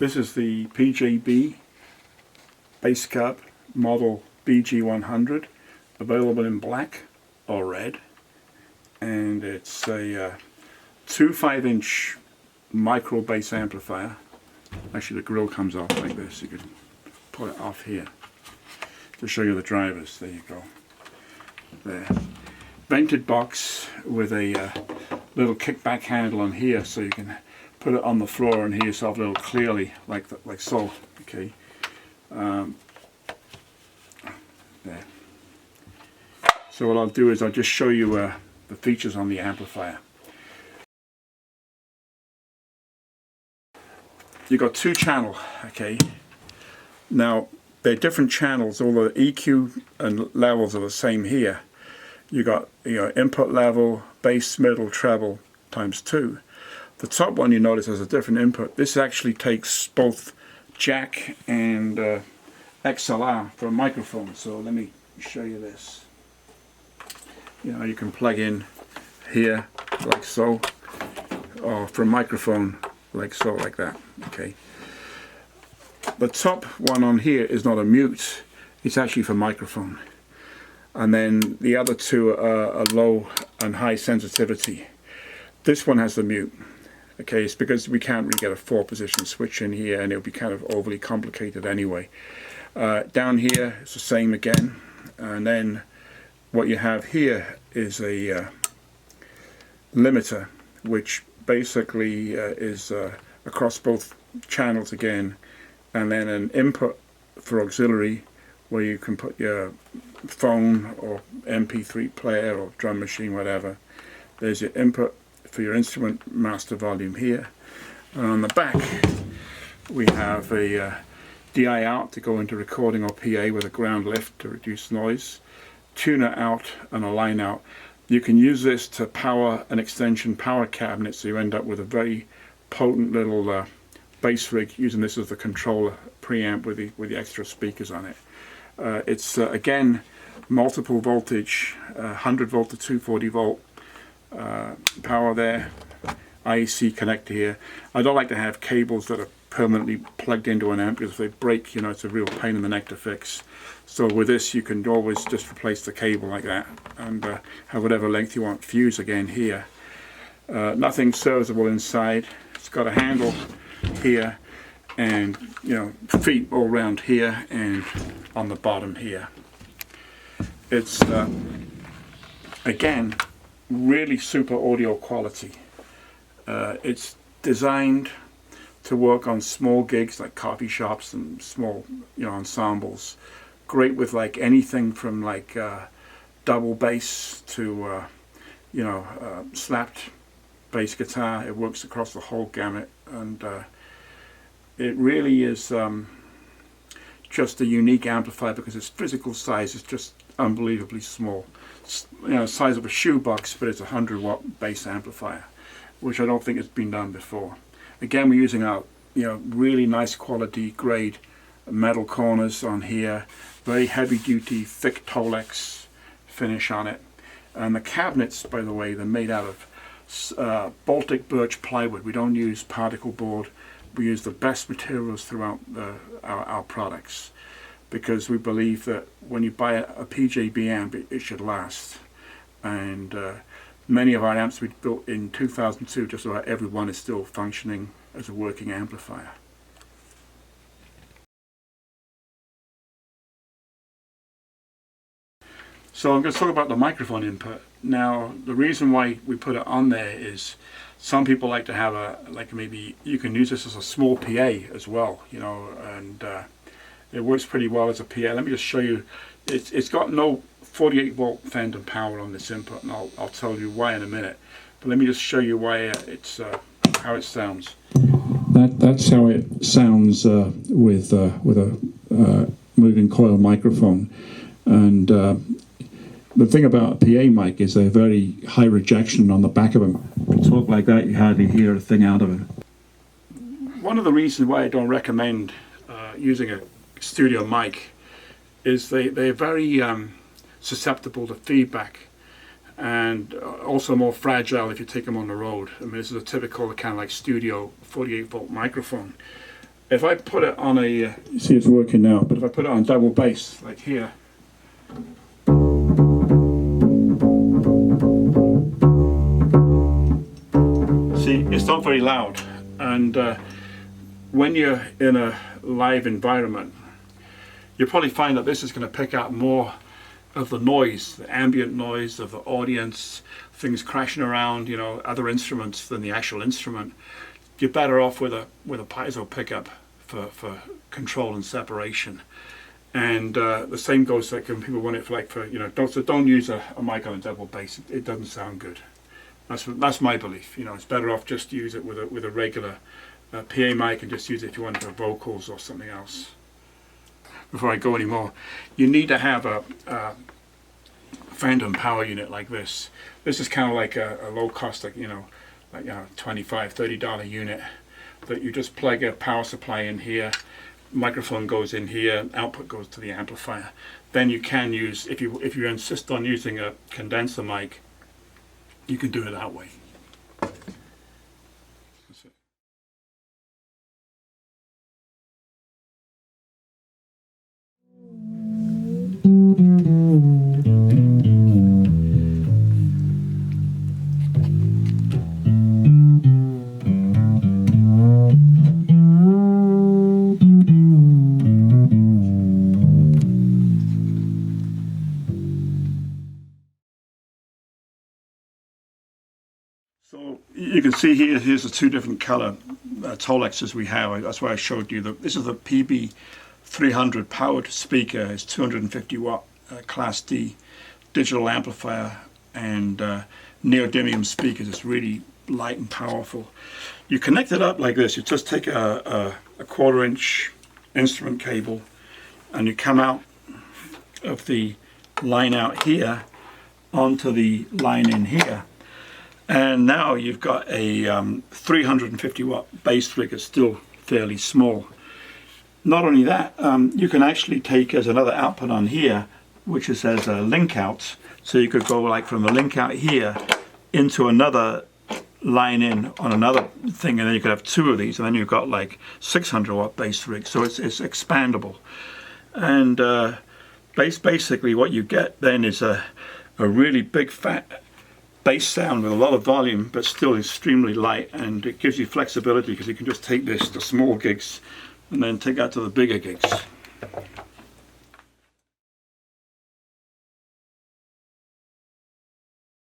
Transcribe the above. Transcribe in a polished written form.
This is the PJB Bass Cub model BG-100, available in black or red, and it's a 2 5-inch micro bass amplifier. Actually, the grill comes off like this. You can pull it off here to show you the drivers. There you go. There. Vented box with a little kickback handle on here, so you can put it on the floor and hear yourself a little clearly, like so. Okay. There. So what I'll do is I'll just show you the features on the amplifier. You've got 2 channels, okay. Now they're different channels, although the EQ and levels are the same here. You got input level, bass, middle, treble ×2. The top one, you notice, has a different input. This actually takes both jack and XLR for a microphone. So let me show you this. You can plug in here like so, or for a microphone like so, like that. Okay. The top one on here is not a mute. It's actually for microphone. And then the other 2 are low and high sensitivity. This one has the mute. Okay, it's because we can't really get a 4-position switch in here, and it would be kind of overly complicated anyway. Down here it's the same again, and then what you have here is a limiter, which basically is across both channels again, and then an input for auxiliary where you can put your phone or MP3 player or drum machine, whatever. There's your input for your instrument master volume here, and on the back we have a DI out to go into recording or PA with a ground lift to reduce noise, tuner out, and a line out. You can use this to power an extension power cabinet, so you end up with a very potent little bass rig, using this as the controller preamp with the extra speakers on it. It's again multiple voltage, 100 volt to 240 volt power there, IEC connector here. I don't like to have cables that are permanently plugged into an amp, because if they break, it's a real pain in the neck to fix. So with this you can always just replace the cable like that and have whatever length you want. Fuse again here. Nothing serviceable inside. It's got a handle here, and feet all around here and on the bottom here. It's again really super audio quality. It's designed to work on small gigs like coffee shops and small ensembles. Great with like anything from like double bass to slapped bass guitar. It works across the whole gamut, and it really is just a unique amplifier because its physical size is just unbelievably small. Size of a shoebox, but it's a 100-watt bass amplifier, which I don't think has been done before. Again, we're using our really nice quality grade metal corners on here, very heavy duty thick Tolex finish on it, and the cabinets, by the way, they're made out of Baltic birch plywood. We don't use particle board. We use the best materials throughout our products, because we believe that when you buy a PJB amp, it should last. And many of our amps we built in 2002, just about every one is still functioning as a working amplifier. So I'm going to talk about the microphone input. Now, the reason why we put it on there is some people like to have maybe you can use this as a small PA as well, and it works pretty well as a PA. Let me just show you. It's got no 48 volt phantom power on this input, and I'll tell you why in a minute. But let me just show you why it's how it sounds. That's how it sounds with a moving coil microphone. And the thing about a PA mic is they're very high rejection on the back of them. If you talk like that, you hardly hear a thing out of it. One of the reasons why I don't recommend using a studio mic is they're very susceptible to feedback, and also more fragile if you take them on the road. I mean, this is a typical kind of like studio 48 volt microphone. if I put it on a, you see it's working now, but if I put it on double bass, like here, see, it's not very loud. And when you're in a live environment, you'll probably find that this is going to pick up more of the noise, the ambient noise of the audience, things crashing around, you know, other instruments than the actual instrument. You're better off with a piezo pickup for control and separation. And the same goes like when people want it for you know, don't use a mic on a double bass. It doesn't sound good. That's my belief. You know, it's better off just use it with a regular PA mic, and just use it if you want for vocals or something else. Before I go any more, you need to have a phantom power unit like this. This is kind of like a low cost, like, you know, $25, $30 unit that you just plug a power supply in here, microphone goes in here, output goes to the amplifier. Then you can use, if you insist on using a condenser mic, you can do it that way. That's it. So you can see here's the two different color Tolexes we have. That's why I showed you. This is the PB-300 powered speaker. It's 250 watt Class D digital amplifier and neodymium speakers. It's really light and powerful. You connect it up like this. You just take a 1/4 inch instrument cable and you come out of the line out here onto the line in here. And now you've got a 350 watt bass rig. It's still fairly small. Not only that, you can actually take as another output on here, which is as a link out. So you could go like from a link out here into another line in on another thing, and then you could have two of these, and then you've got like 600 watt bass rig. So it's expandable. And basically what you get then is a really big fat bass sound with a lot of volume, but still extremely light, and it gives you flexibility because you can just take this to small gigs and then take that to the bigger gigs.